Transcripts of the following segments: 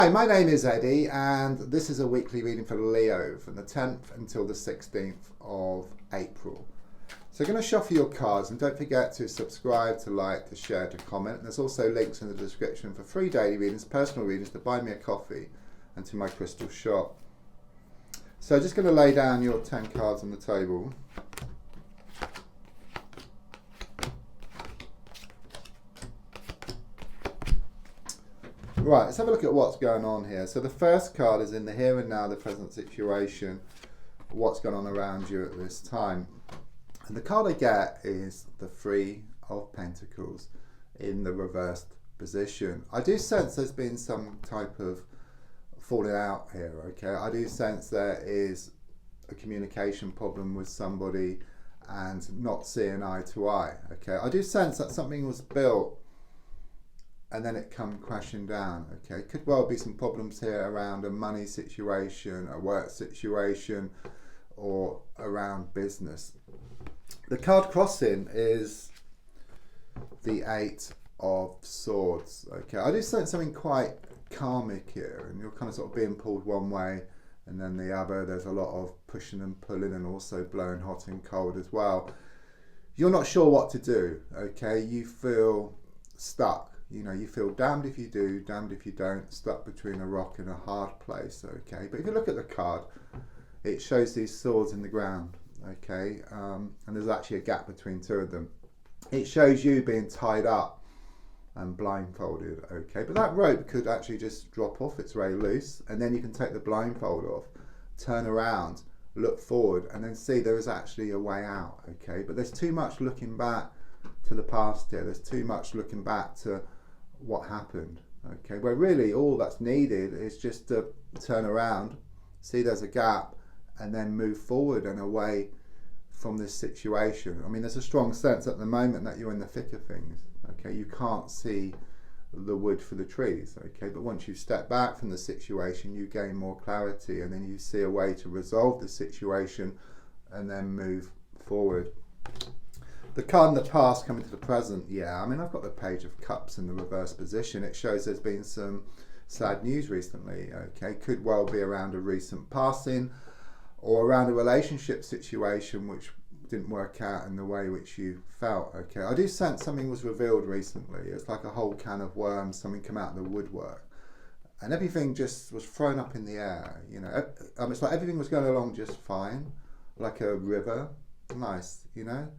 Hi, my name is Eddie, and this is a weekly reading for Leo from the 10th until the 16th of April. So, I'm going to shuffle your cards, and don't forget to subscribe, to like, to share, to comment. And there's also links in the description for free daily readings, personal readings, to buy me a coffee, and to my crystal shop. So, just going to lay down your 10 cards on the table. Right, let's have a look at what's going on here. So the first card is in the here and now, the present situation, what's going on around you at this time. And the card I get is the Three of Pentacles in the reversed position. I do sense there's been some type of falling out here, okay? I do sense there is a communication problem with somebody and not seeing eye to eye, okay? I do sense that something was built and then it come crashing down, okay? Could well be some problems here around a money situation, a work situation, or around business. The card crossing is the Eight of Swords, okay? I do sense something quite karmic here, and you're kind of sort of being pulled one way and then the other. There's a lot of pushing and pulling and also blowing hot and cold as well. You're not sure what to do, okay? You feel stuck. You know, you feel damned if you do, damned if you don't, stuck between a rock and a hard place, okay? But if you look at the card, it shows these swords in the ground, okay? And there's actually a gap between two of them. It shows you being tied up and blindfolded, okay? But that rope could actually just drop off, it's very loose, and then you can take the blindfold off, turn around, look forward, and then see there is actually a way out, okay? But there's too much looking back to the past here. There's too much looking back to what happened, okay? Where really all that's needed is just to turn around, see there's a gap, and then move forward and away from this situation. I mean, there's a strong sense at the moment that you're in the thick of things, okay? You can't see the wood for the trees, okay? But once you step back from the situation, you gain more clarity, and then you see a way to resolve the situation and then move forward. The card in the past coming to the present, yeah, I mean, I've got the Page of Cups in the reverse position. It shows there's been some sad news recently, okay? Could well be around a recent passing or around a relationship situation which didn't work out in the way which you felt, okay? I do sense something was revealed recently. It's like a whole can of worms, something come out of the woodwork. And everything just was thrown up in the air, you know? It's like everything was going along just fine, like a river, nice, you know?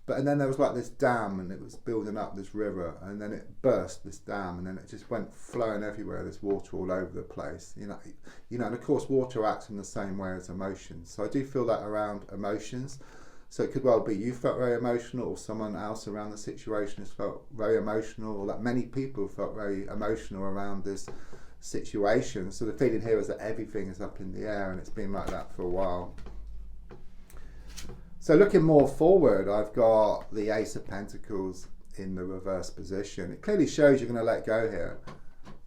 And then there was like this dam, and it was building up this river, and then it burst, this dam, and then it just went flowing everywhere, this water all over the place, you know, and of course water acts in the same way as emotions. So I do feel that around emotions. So it could well be you felt very emotional, or someone else around the situation has felt very emotional, or that many people felt very emotional around this situation. So the feeling here is that everything is up in the air, and it's been like that for a while. So looking more forward, I've got the Ace of Pentacles in the reverse position. It clearly shows you're going to let go here.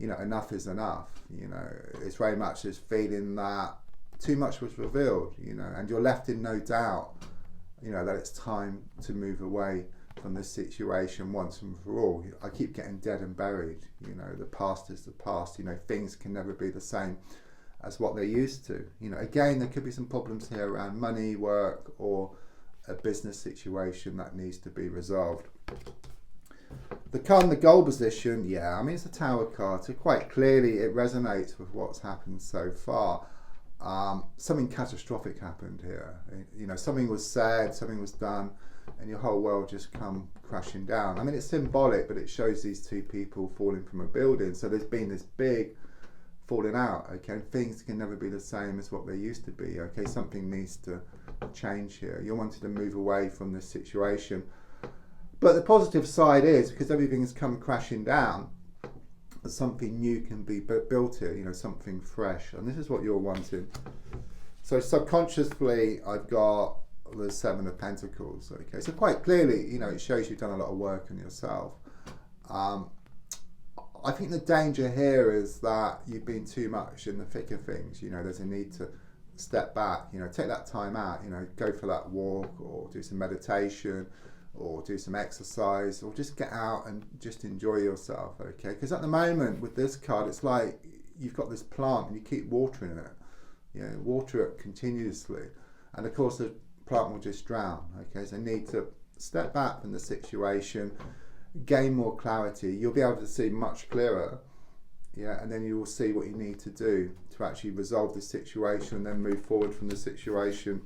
You know, enough is enough. You know, it's very much this feeling that too much was revealed, you know, and you're left in no doubt, you know, that it's time to move away from this situation once and for all. I keep getting dead and buried. You know, the past is the past. You know, things can never be the same as what they're used to. You know, again, there could be some problems here around money, work, or a business situation that needs to be resolved. The card in the gold position, yeah, I mean, it's a Tower card, so quite clearly it resonates with what's happened so far. Something catastrophic happened here. You know, something was said, something was done, and your whole world just come crashing down. I mean, it's symbolic, but it shows these two people falling from a building. So there's been this big falling out, okay? Things can never be the same as what they used to be, okay? Something needs to change here. You're wanting to move away from this situation. But the positive side is, because everything's come crashing down, something new can be built here, you know, something fresh. And this is what you're wanting. So subconsciously, I've got the Seven of Pentacles, okay? So quite clearly, you know, it shows you've done a lot of work on yourself. I think the danger here is that you've been too much in the thick of things. You know, there's a need to step back, you know, take that time out, you know, go for that walk, or do some meditation, or do some exercise, or just get out and just enjoy yourself, okay? Because at the moment with this card, it's like you've got this plant and you keep watering it, water it continuously, and of course the plant will just drown. Okay, so you need to step back from the situation, gain more clarity. You'll be able to see much clearer, and then you will see what you need to do to actually resolve the situation and then move forward from the situation.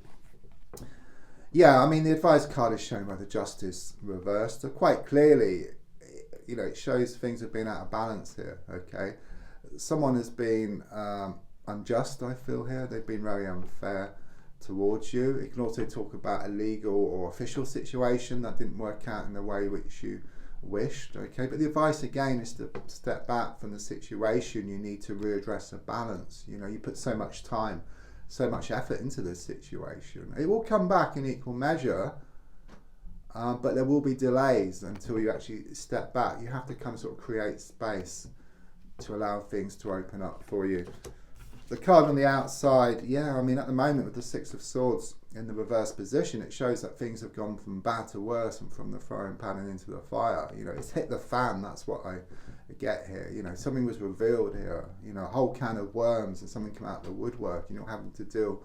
I mean, the advice card is shown by the Justice reversed. So quite clearly, it shows things have been out of balance here. Okay, someone has been unjust, I feel here. They've been very unfair towards you. It can also talk about a legal or official situation that didn't work out in the way which you wished. Okay, but the advice again is to step back from the situation. You need to readdress a balance. You put so much time, so much effort into this situation. It will come back in equal measure, but there will be delays until you actually step back. You have to kind of sort of create space to allow things to open up for you. The card on the outside, I mean, at the moment with the Six of Swords in the reverse position, it shows that things have gone from bad to worse and from the frying pan and into the fire. It's hit the fan. That's what I get here. Something was revealed here. A whole can of worms and something come out of the woodwork. Having to deal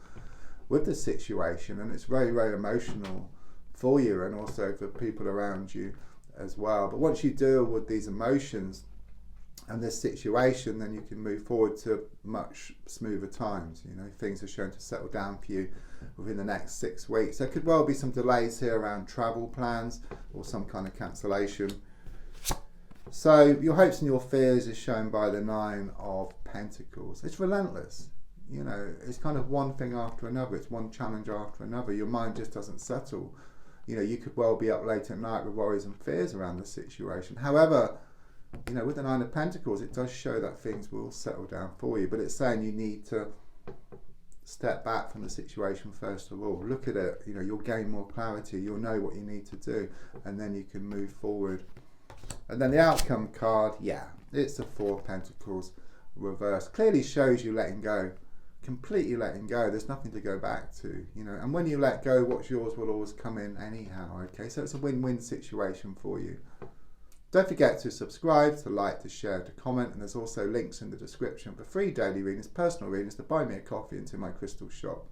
with the situation, and it's very, very emotional for you and also for people around you as well. But once you deal with these emotions and this situation, then you can move forward to much smoother times. Things are shown to settle down for you within the next 6 weeks. There could well be some delays here around travel plans or some kind of cancellation. So your hopes and your fears is shown by the Nine of Pentacles. It's relentless. It's kind of one thing after another. It's one challenge after another. Your mind just doesn't settle. You could well be up late at night with worries and fears around the situation. However, with the Nine of Pentacles, it does show that things will settle down for you, but it's saying you need to step back from the situation first of all. Look at it, you'll gain more clarity, you'll know what you need to do, and then you can move forward. And then the outcome card, it's the Four of Pentacles reversed. Clearly shows you letting go, completely letting go. There's nothing to go back to, and when you let go, what's yours will always come in anyhow. Okay, so it's a win-win situation for you. Don't forget to subscribe, to like, to share, to comment, and there's also links in the description for free daily readings, personal readings, to buy me a coffee, and to my crystal shop.